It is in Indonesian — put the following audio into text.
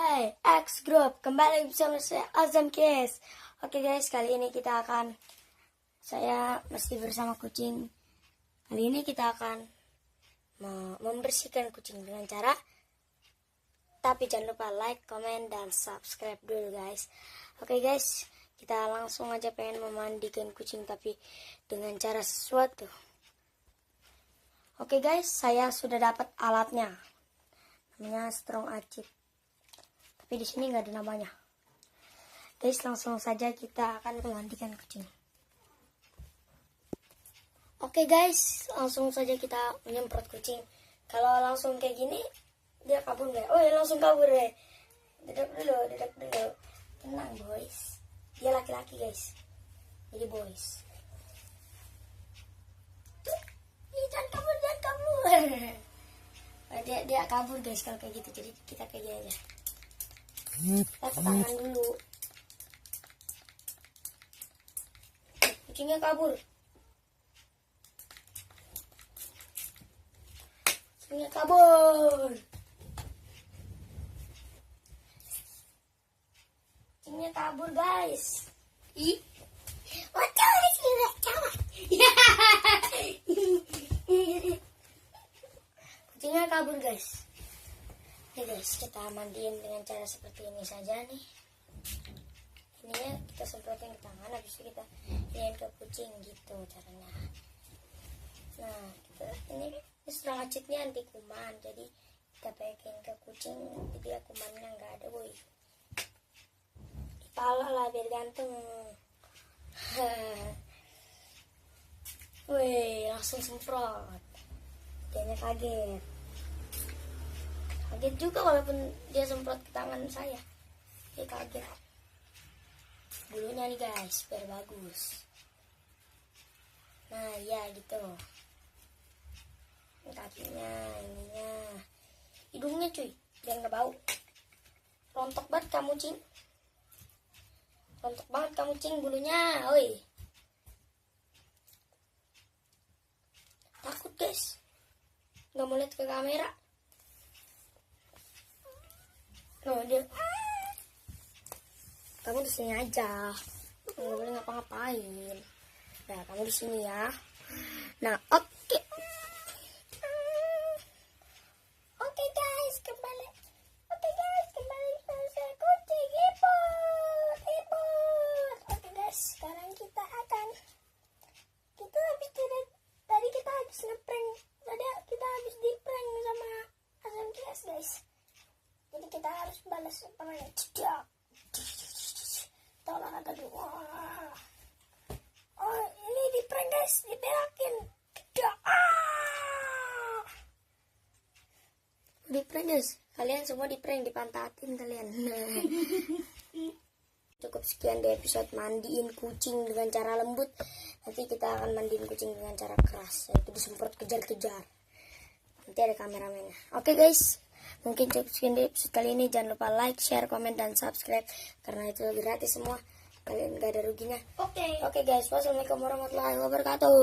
Hai, X Group, kembali bersama saya Azam Kes. Oke guys, kali ini saya masih bersama kucing. Kali ini kita akan membersihkan kucing dengan cara, tapi jangan lupa like, comment, dan subscribe dulu guys. Oke guys, kita langsung aja pengen memandikan kucing tapi dengan cara sesuatu. Oke guys, saya sudah dapat alatnya. Namanya Strong Acid. Tapi di sini nggak ada namanya. Guys, langsung saja kita akan memandikan kucing. Oke guys, langsung saja kita menyemprot kucing. Kalau langsung kayak gini, dia kabur nggak? Oh ya, langsung kabur deh. Duduk dulu. Tenang boys. Dia laki-laki guys. Jadi boys. Jangan kabur. Dia kabur guys kalau kayak gitu. Jadi kita kayak gini aja. Kita tangan dulu. Kucingnya kabur. Kucingnya kabur guys. Ih. Kucingnya kabur guys. Nih guys, kita mandiin dengan cara seperti ini saja nih. Ini ya, kita semprotin ke tangan, habis itu kita iniin ke kucing gitu caranya. Nah, ini Strong Acidnya anti kuman, jadi kita pakein ke kucing, jadi kumannya nggak ada boy. Kepala lah biar ganteng. Wih, langsung semprot. Dianya kaget. Kaget juga walaupun dia semprot ke tangan saya. Dia kaget. Bulunya nih guys, biar bagus. Nah, ya gitu. Kakinya, ininya. Hidungnya cuy, biar nggak bau. Rontok banget kamu cing. Rontok banget kamu cing bulunya, oi. Takut guys. Nggak mau lihat ke kamera. No, dia. Kamu di sini aja. Nggak boleh ngapa-ngapain. Nah, kamu di sini ya. Nah, oke. Oke guys, kembali sama kucing Ipot. Oke guys, sekarang kita habis tadi kita habis ngeprank. Tadi kita habis di prank sama Azam Kes guys. Jadi kita harus balas perangnya. Olahraga dulu. Oh, ini di prank guys, diberakin. Di prank guys, kalian semua di prank, dipantatin kalian. Cukup sekian di episode mandiin kucing dengan cara lembut. Nanti kita akan mandiin kucing dengan cara keras, yaitu disemprot kejar-kejar. Nanti ada kameramennya. Oke guys, mungkin cukup sekian di episode kali ini. Jangan lupa like, share, komen, dan subscribe, karena itu gratis semua. Kalian gak ada ruginya. Oke guys, wassalamualaikum warahmatullahi wabarakatuh.